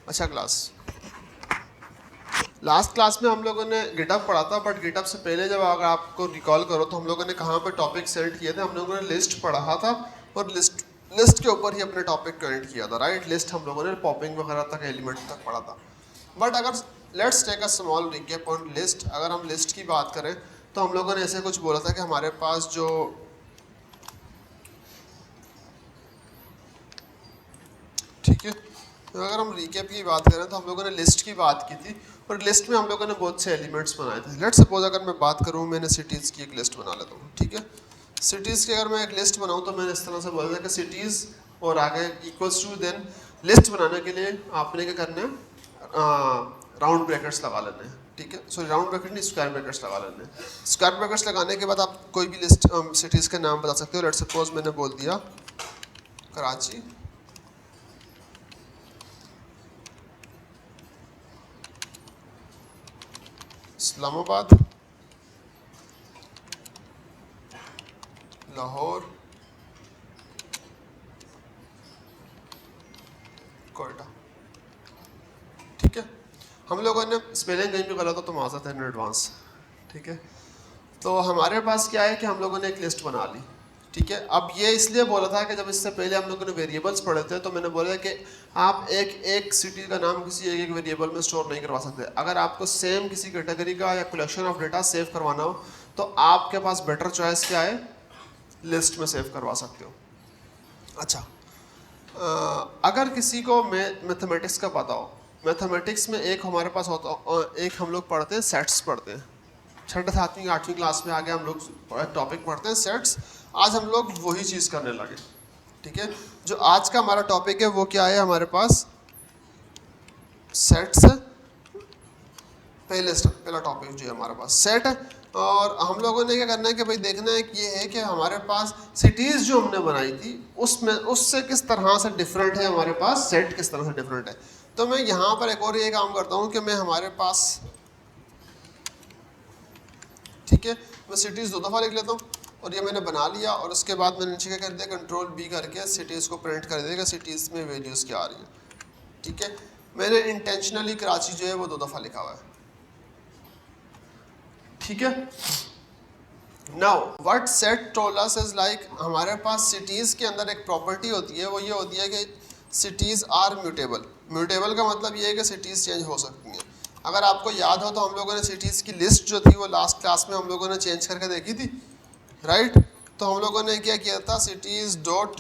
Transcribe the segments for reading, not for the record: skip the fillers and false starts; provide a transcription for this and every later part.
अच्छा class, last class में हम लोगों ने गिटअप पढ़ा था, बट गिटअप से पहले जब अगर आपको रिकॉल करो तो हम लोगों ने कहाँ पे टॉपिक सेलेक्ट किए थे, हम लोगों ने लिस्ट पढ़ा था और लिस्ट के ऊपर ही अपने टॉपिक को एंड किया था, राइट। लिस्ट हम लोगों ने पॉपिंग वगैरह तक एलिमेंट तक पढ़ा था। बट अगर let's take a small recap on list, अगर हम लिस्ट की बात करें तो हम लोगों ने ऐसे कुछ बोला था कि हमारे पास जो ठीक है, तो अगर हम रिकैप की बात करें तो हम लोगों ने लिस्ट की बात की थी और लिस्ट में हम लोगों ने बहुत से एलिमेंट्स बनाए थे। लेट्स सपोज अगर मैं बात करूं, मैंने सिटीज़ की एक लिस्ट बना लेता हूँ, ठीक है। सिटीज़ की अगर मैं एक लिस्ट बनाऊं तो मैंने इस तरह से बोला था कि सिटीज़ और आगे इक्वल्स टू, देन लिस्ट बनाने के लिए आपने क्या करना है, राउंड ब्रैकेट्स लगा लेने हैं, ठीक है। सॉरी राउंड ब्रैकेट नहीं, स्क्वायर ब्रैकेट्स लगा लेने हैं। स्क्वायर ब्रैकेट्स लगाने के बाद आप कोई भी लिस्ट सिटीज़ के नाम बता सकते हो। लेट्स सपोज मैंने बोल दिया कराची, इस्लामाबाद, लाहौर, कोयटा, ठीक है। हम लोगों ने स्पेलिंग कहीं भी गलत हो तो माजरत है इन एडवांस, ठीक है। तो हमारे पास क्या है कि हम लोगों ने एक लिस्ट बना ली, ठीक है। अब ये इसलिए बोला था कि जब इससे पहले हम लोगों ने वेरिएबल्स पढ़े थे तो मैंने बोला कि आप एक एक सिटी का नाम किसी एक वेरिएबल में स्टोर नहीं करवा सकते। अगर आपको सेम किसी कैटेगरी का या कलेक्शन ऑफ डेटा सेव करवाना हो तो आपके पास बेटर चॉइस क्या है, लिस्ट में सेव करवा सकते हो। अच्छा, अगर किसी को मैथमेटिक्स का पता हो, मैथमेटिक्स में एक हमारे पास होता, एक हम लोग पढ़ते हैं सेट्स पढ़ते हैं, छठे सातवीं आठवीं क्लास में आगे हम लोग टॉपिक पढ़ते हैं सेट्स। आज हम लोग वही चीज़ करने लगे, ठीक है। जो आज का हमारा टॉपिक है वो क्या है, हमारे पास सेट्स है। पहला टॉपिक जो है हमारे पास सेट है। और हम लोगों ने क्या करना है कि भाई देखना है कि ये है कि हमारे पास सिटीज़ जो हमने बनाई थी उसमें उससे किस तरह से डिफरेंट है, हमारे पास सेट किस तरह से डिफरेंट है। तो मैं यहाँ पर एक और ये काम करता हूँ कि मैं हमारे पास, ठीक है, मैं सिटीज़ 2 दफ़ा लिख लेता हूँ और ये मैंने बना लिया और उसके बाद मैंने नीचे क्या कर दिया, कंट्रोल बी करके सिटीज़ को प्रिंट कर देगा, सिटीज़ में वैल्यूज़ क्या आ रही है, ठीक है। मैंने इंटेंशनली कराची जो है वो 2 दफ़ा लिखा हुआ है, ठीक है। Now what set told us is like, हमारे पास सिटीज़ के अंदर एक प्रॉपर्टी होती है, वो ये होती है कि सिटीज़ आर म्यूटेबल। म्यूटेबल का मतलब ये है कि सिटीज़ चेंज हो सकती हैं। अगर आपको याद हो तो हम लोगों ने सिटीज़ की लिस्ट जो थी वो लास्ट क्लास में हम लोगों ने चेंज करके देखी थी, राइट। तो हम लोगों ने क्या किया था, सिटीज़ डॉट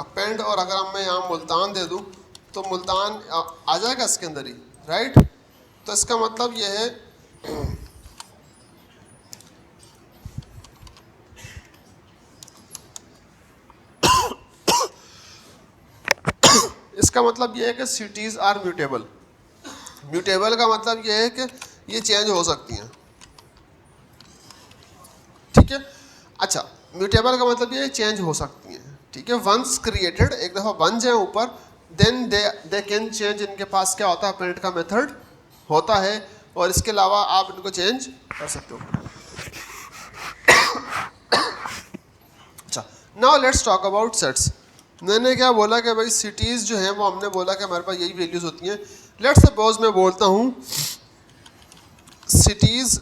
अपेंड, और अगर मैं यहाँ मुल्तान दे दूँ तो मुल्तान आ जाएगा इसके अंदर ही, राइट। तो इसका मतलब ये है इसका मतलब ये है कि सिटीज़ आर म्यूटेबल। म्यूटेबल का मतलब ये है कि ये चेंज हो सकती हैं, ठीक है। अच्छा, म्यूटेबल का मतलब ये चेंज हो सकती हैं, ठीक है। वंस क्रिएटेड, एक दफ़ा बन जाए ऊपर, देन दे कैन चेंज। इनके पास क्या होता है, प्रिंट का मेथड होता है और इसके अलावा आप इनको चेंज कर सकते हो। अच्छा, now let's talk about sets. मैंने क्या बोला कि भाई सिटीज़ जो हैं वो हमने बोला कि हमारे पास यही वैल्यूज़ होती हैं। लेट्स सपोज मैं बोलता हूँ सिटीज़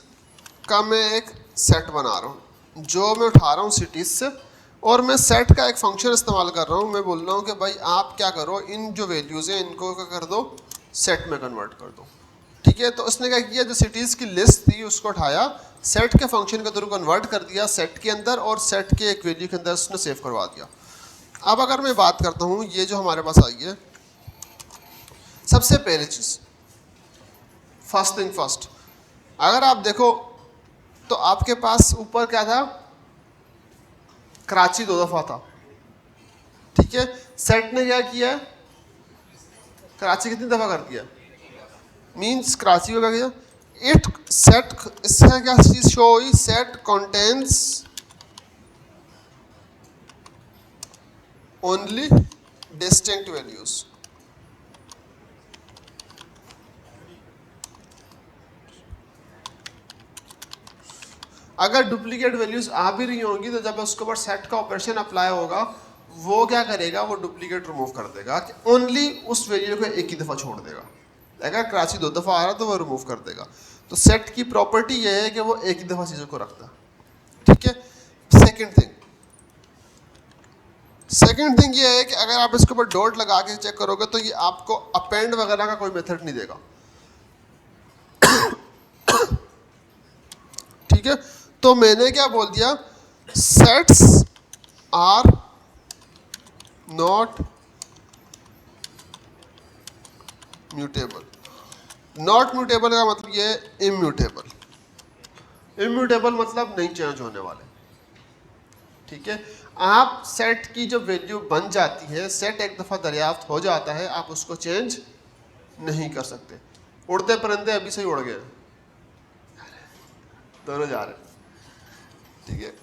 का मैं एक सेट बना रहा हूँ, जो मैं उठा रहा हूँ सिटीज़ से, और मैं सेट का एक फंक्शन इस्तेमाल कर रहा हूँ। मैं बोल रहा हूँ कि भाई आप क्या करो, इन जो वैल्यूज़ हैं इनको क्या कर दो, सेट में कन्वर्ट कर दो, ठीक है। तो उसने क्या किया, जो सिटीज़ की लिस्ट थी उसको उठाया, सेट के फंक्शन के थ्रू कन्वर्ट कर दिया सेट के अंदर, और सेट के एक वैल्यू के अंदर उसने सेव करवा दिया। अब अगर मैं बात करता हूँ, ये जो हमारे पास आई है, सबसे पहली चीज़, फर्स्ट थिंग फर्स्ट, अगर आप देखो तो आपके पास ऊपर क्या था, कराची 2 दफ़ा था, ठीक है। सेट ने क्या किया, कराची कितनी दफ़ा कर दिया, मींस कराची को क्या किया, इट सेट, इससे क्या चीज़ शो हुई, set contains only distinct values. अगर डुप्लीकेट वैल्यूज़ आ भी रही होंगी तो जब उसके ऊपर सेट का ऑपरेशन अप्लाई होगा, वो क्या करेगा, वो डुप्लीकेट रिमूव कर देगा कि ओनली उस वैल्यू को एक ही दफ़ा छोड़ देगा। अगर कराची 2 दफ़ा आ रहा तो वो रिमूव कर देगा। तो सेट की प्रॉपर्टी ये है कि वो एक ही दफ़ा चीज़ों को रखता। ठीक है। सेकंड थिंग ये है कि अगर आप इसके ऊपर डॉट लगा के चेक करोगे तो ये आपको अपेंड वगैरह का कोई मेथड नहीं देगा। ठीक है। तो मैंने क्या बोल दिया, sets are not mutable. Not mutable का मतलब ये है इम्यूटेबल। इम्यूटेबल मतलब नहीं चेंज होने वाले। ठीक है। आप सेट की जो वैल्यू बन जाती है, सेट एक दफ़ा दरियाफ्त हो जाता है, आप उसको चेंज नहीं कर सकते। उड़ते परिंदे अभी से ही उड़ गए, दोनों जा रहे हैं। ठीक है।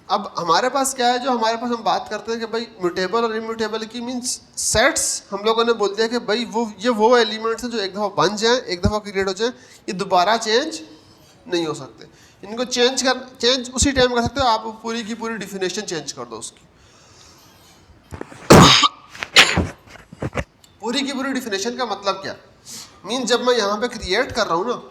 अब हमारे पास क्या है, जो हमारे पास हम बात करते हैं कि भाई म्यूटेबल और इम्यूटेबल की मीन्स सेट्स हम लोगों ने बोल दिया कि भाई वो एलिमेंट्स हैं जो एक दफ़ा बन जाएं, एक दफ़ा क्रिएट हो जाएं, ये दोबारा चेंज नहीं हो सकते। इनको चेंज उसी टाइम कर सकते हो आप, पूरी की पूरी डिफिनेशन चेंज कर दो उसकी। पूरी की पूरी डिफिनेशन का मतलब क्या मीन, जब मैं यहाँ पे क्रिएट कर रहा हूँ ना,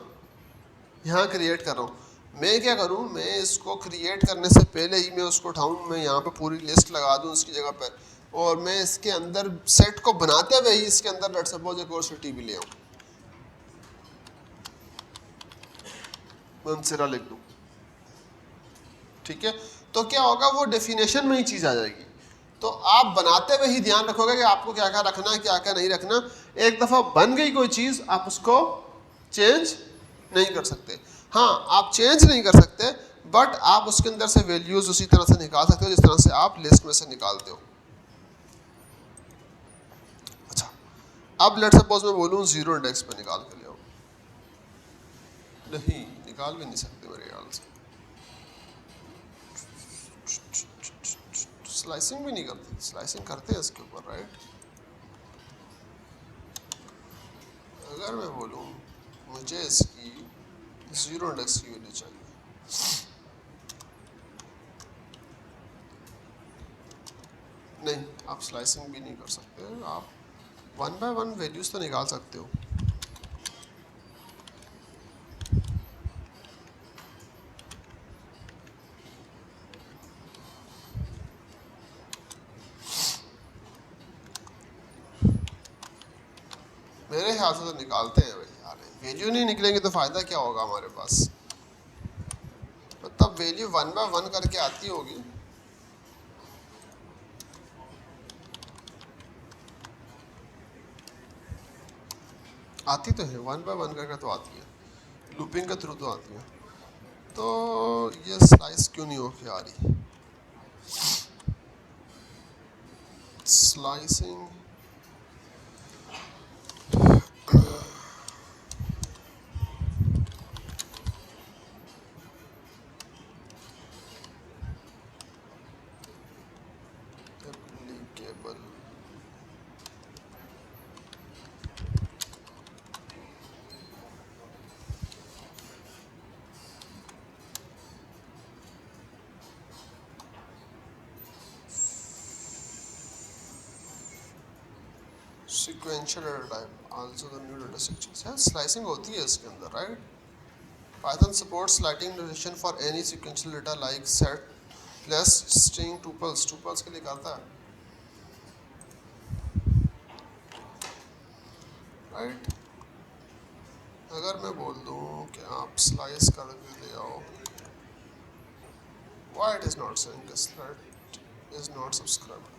यहाँ क्रिएट कर रहा हूँ, मैं क्या करूँ, मैं इसको क्रिएट करने से पहले ही मैं उसको उठाऊँ, मैं यहाँ पे पूरी लिस्ट लगा दूँ उसकी जगह पर, और मैं इसके अंदर सेट को बनाते हुए ही इसके अंदर लेट्स सपोज एक और सिटी भी ले आऊँ, मंसिरा लिख दूँ। ठीक है। तो क्या होगा, वो डेफिनेशन में ही चीज़ आ जाएगी। तो आप बनाते हुए ही ध्यान रखोगे कि आपको क्या क्या रखना है, क्या क्या नहीं रखना। एक दफ़ा बन गई कोई चीज़, आप उसको चेंज नहीं कर सकते। हाँ, आप चेंज नहीं कर सकते, बट आप उसके अंदर से वैल्यूज़ उसी तरह से निकाल सकते हो जिस तरह से आप लिस्ट में से निकालते हो। अच्छा, अब लेट्स सपोज मैं बोलूँ 0 इंडेक्स पे निकाल के ले आओ, नहीं निकाल भी नहीं सकते मेरे ख्याल से। स्लाइसिंग भी नहीं करते, स्लाइसिंग करते हैं इसके ऊपर, राइट। अगर मैं बोलूँ मुझे इसकी 0 इंडेक्स की वैल्यू चाहिए, नहीं आप स्लाइसिंग भी नहीं कर सकते, आप 1 बाय 1 वैल्यूज़ तो निकाल सकते हो। मेरे ख्याल से तो निकालते हैं भाई यार, वैल्यू नहीं निकलेंगे तो फ़ायदा क्या होगा हमारे पास। तब वैल्यू 1 बाय 1 करके आती होगी। आती तो है 1 बाय 1 करके तो आती है, लूपिंग के थ्रू तो आती है। तो ये स्लाइस क्यों नहीं होके आ रही, slicing applicable. Sequential data type also the new data structures है, स्लाइसिंग होती है इसके अंदर, right. Python support sliding notation for any sequential data like set plus string tuples के लिए करता है, राइट। अगर मैं बोल दूं कि आप स्लाइस करके ले आओ, why it is not saying this thread is not subscribed।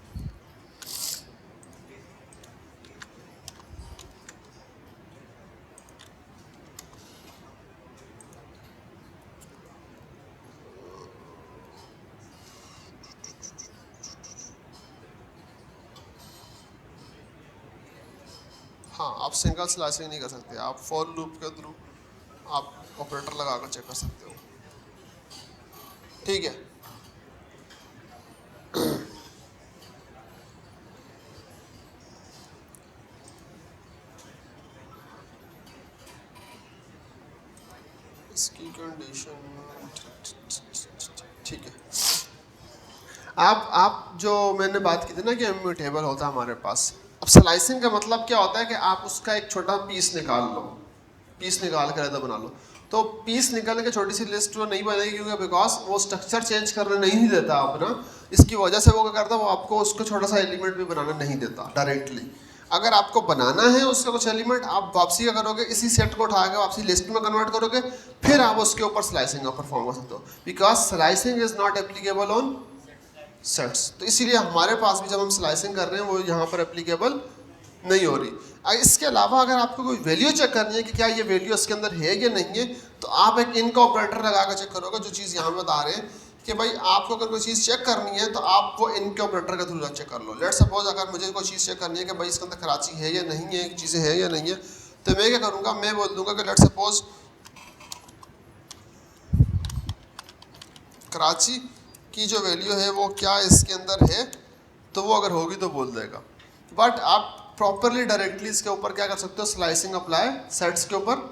हाँ, आप सिंगल स्लाइसिंग नहीं कर सकते, आप फॉर लूप के थ्रू आप ऑपरेटर लगा कर चेक कर सकते हो। ठीक है। इसकी कंडीशन ठीक है। आप जो मैंने बात की थी ना कि इम्यूटेबल होता है हमारे पास। अब स्लाइसिंग का मतलब क्या होता है कि आप उसका एक छोटा पीस निकाल लो, पीस निकाल कर ऐसा बना लो। तो पीस निकालने की छोटी सी लिस्ट वो नहीं बनेगी, क्योंकि बिकॉज वो स्ट्रक्चर चेंज करने नहीं देता अपना। इसकी वजह से वो क्या करता है, वो आपको उसको छोटा सा एलिमेंट भी बनाना नहीं देता डायरेक्टली। अगर आपको बनाना है उसका कुछ एलिमेंट, आप वापसी क्या करोगे, इसी सेट को उठा के वापसी लिस्ट में कन्वर्ट करोगे, फिर आप उसके ऊपर स्लाइसिंग का परफॉर्म कर सकते हो। Because slicing is not applicable on sets. तो इसीलिए हमारे पास भी जब हम स्लाइसिंग कर रहे हैं वो यहाँ पर एप्लीकेबल नहीं हो रही। इसके अलावा अगर आपको कोई वैल्यू चेक करनी है कि क्या ये वैल्यू इसके अंदर है या नहीं है, तो आप एक इनका ऑपरेटर लगा कर चेक करोगे। जो चीज़ यहाँ में बता रहे हैं कि भाई आपको अगर कोई चीज़ चेक करनी है तो आप वो इनके ऑपरेटर के थ्रू चेक कर लो। लेट सपोज अगर मुझे कोई चीज़ चेक करनी है कि भाई इसके अंदर कराची है या नहीं है, चीज़ें हैं या नहीं है, तो मैं क्या करूँगा, मैं बोल दूँगा कि लेट सपोज कराची की जो वैल्यू है वो क्या इसके अंदर है, तो वो अगर होगी तो बोल देगा। बट आप प्रॉपरली डायरेक्टली इसके ऊपर क्या कर सकते हो, स्लाइसिंग अप्लाई सेट्स के ऊपर